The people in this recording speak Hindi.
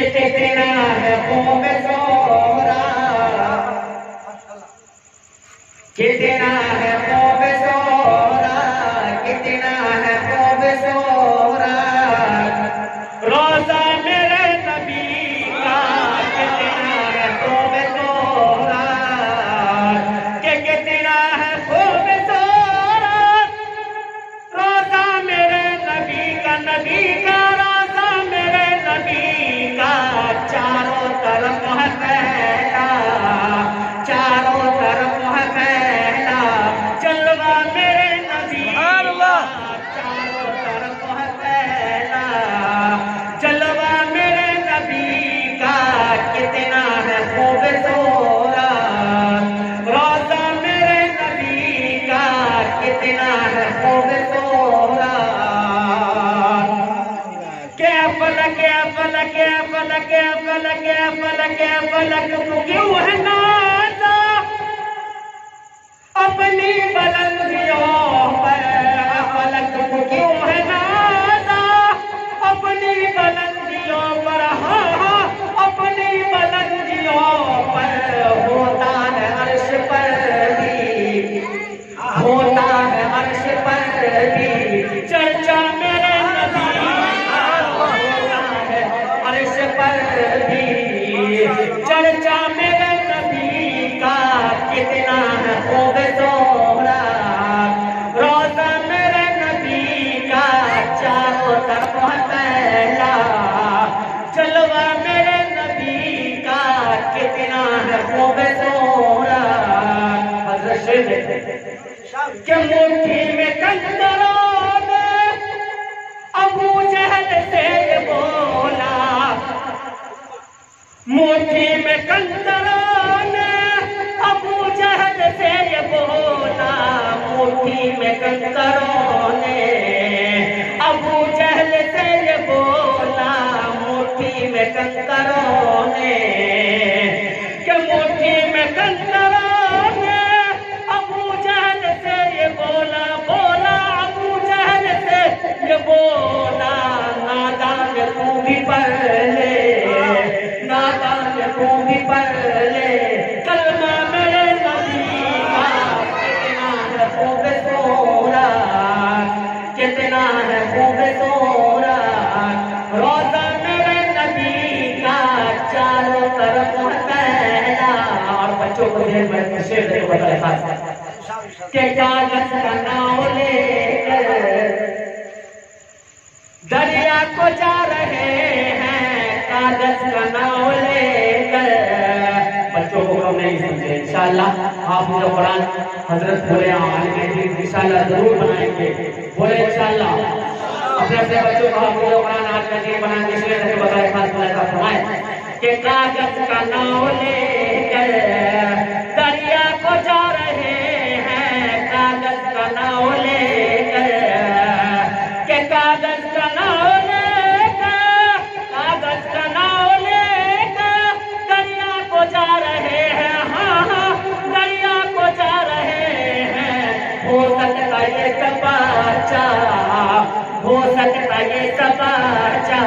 कितना है खूब सोहरा, कितना है खूब सोहरा, कितना है खूब सोहरा रोजा मेरे नबी का, कितना है खूब सोहरा, कि कितना है खूब सोहरा रोजा मेरे नबी का, नबी का रोजा मेरे नबी का, चारों तरफ है फैला, चारों तरफ है फैला जलवा मेरे नबी का, चारों तरफ है फैला जलवा मेरे नबी का, कितना है खूब सोहरा रोजा मेरे नबी का, कितना है खूब सोहरा फलक क्यों है नाज़ा अपनी बुलंदियों पर, फलक क्यों है नाज़ा अपनी बुलंदियों पर, हाँ हाँ अपनी बुलंदियों पर होता है अर्श पर भी, होता है अर्श पर भी चर्चा मेरे नबी होता है अर्श पर भी चर्चा मेरे नबी का, कितना है खूब सोहरा रोजा मेरे नबी का, चारों तरफ फैला जलवा मेरे नबी का, कितना है खूब सोहरा के मुट्ठी में कंकरों ने अबू जहल से बोला, मुट्ठी में कंकरों ने अबू जहल से ये बोला, मुट्ठी में कंकरों ने अबू जहल से ये बोला, मुट्ठी में कंकरों ने कि मुट्ठी में कंकरों ने अबू जहल से ये बोला, बोला अबू जहल से ये बोला, नादान तू भी पढ़ ले, नादान तू भी पढ़ ले कलमा मेरे नबी का, कितना है खूब सोहरा, कितना है खूब सोहरा रोजा मेरे नबी का, चारों तरफ फैला। और बच्चों को ध्यान में शेर बताया कि कागज का नाव लेकर दरिया को जा रहे हैं, कागज का नाव लेकर। बच्चों को हम नहीं समझे, इंशाअल्लाह आप जो कुरान हजरत बोले इंशाअल्लाह जरूर बनाएंगे, बोले इंशाअल्लाह अपने अपने बच्चों को आप जो कुरान आज का दिन बनाएंगे, इसलिए बताए खास बनाए फरमाए कि कागज का नाव लेकर दरिया को जा रहे हैं, कागज का नाव लेकर के कागज का नाव लेकर, कागज का नाव लेकर दरिया को जा रहे हैं, हाँ हाँ दरिया को जा रहे हैं। हो सकता ये सब अच्छा, हो सकता ये सब अच्छा